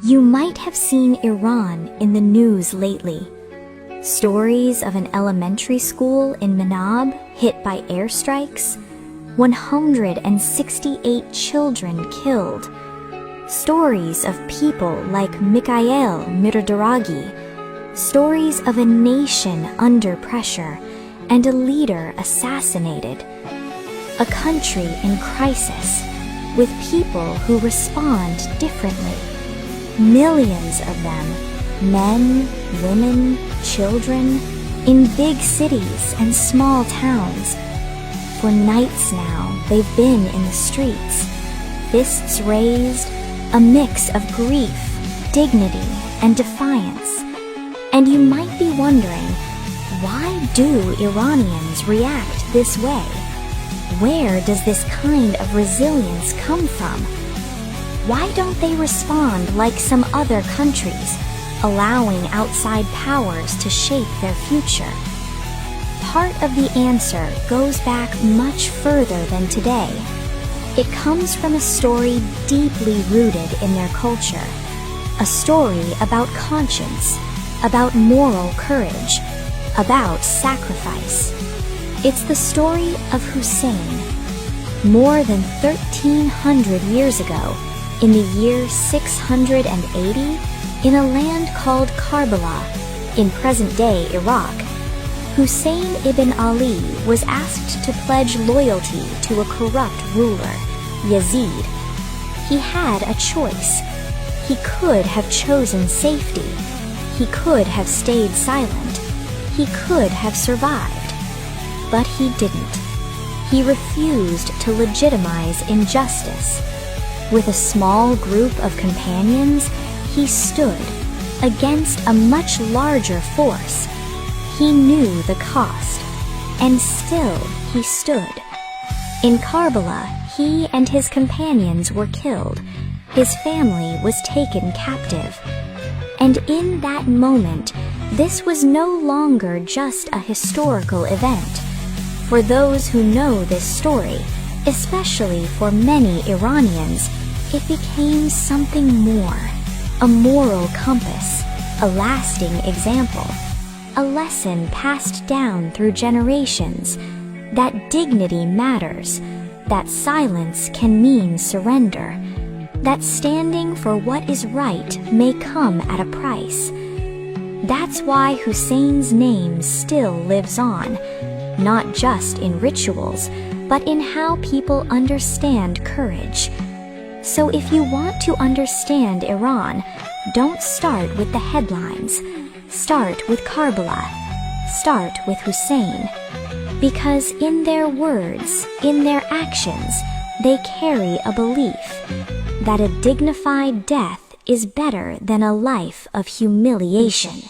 You might have seen Iran in the news lately. Stories of an elementary school in Manab hit by airstrikes, 168 children killed. Stories of people like Mikhail Mirdaragi, stories of a nation under pressure and a leader assassinated. A country in crisis, with people who respond differently. Millions of them, men, women, children, in big cities and small towns. For nights now, they've been in the streets, fists raised, a mix of grief, dignity, and defiance. And you might be wondering, why do Iranians react this way? Where does this kind of resilience come from? Why don't they respond like some other countries, allowing outside powers to shape their future? Part of the answer goes back much further than today. It comes from a story deeply rooted in their culture, a story about conscience, about moral courage, about sacrifice. It's the story of Hussein. More than 1,300 years ago, in the year 680, in a land called Karbala, in present-day Iraq, Hussein ibn Ali was asked to pledge loyalty to a corrupt ruler, Yazid. He had a choice. He could have chosen safety. He could have stayed silent. He could have survived. But he didn't. He refused to legitimize injustice. With a small group of companions, he stood against a much larger force. He knew the cost, and still he stood. In Karbala, he and his companions were killed. His family was taken captive. And in that moment, this was no longer just a historical event. For those who know this story, especially for many Iranians, it became something more, a moral compass, a lasting example, a lesson passed down through generations, that dignity matters, that silence can mean surrender, that standing for what is right may come at a price. That's why Hussein's name still lives on, not just in rituals, but in how people understand courage. So if you want to understand Iran, don't start with the headlines. Start with Karbala. Start with Hussein. Because in their words, in their actions, they carry a belief that a dignified death is better than a life of humiliation.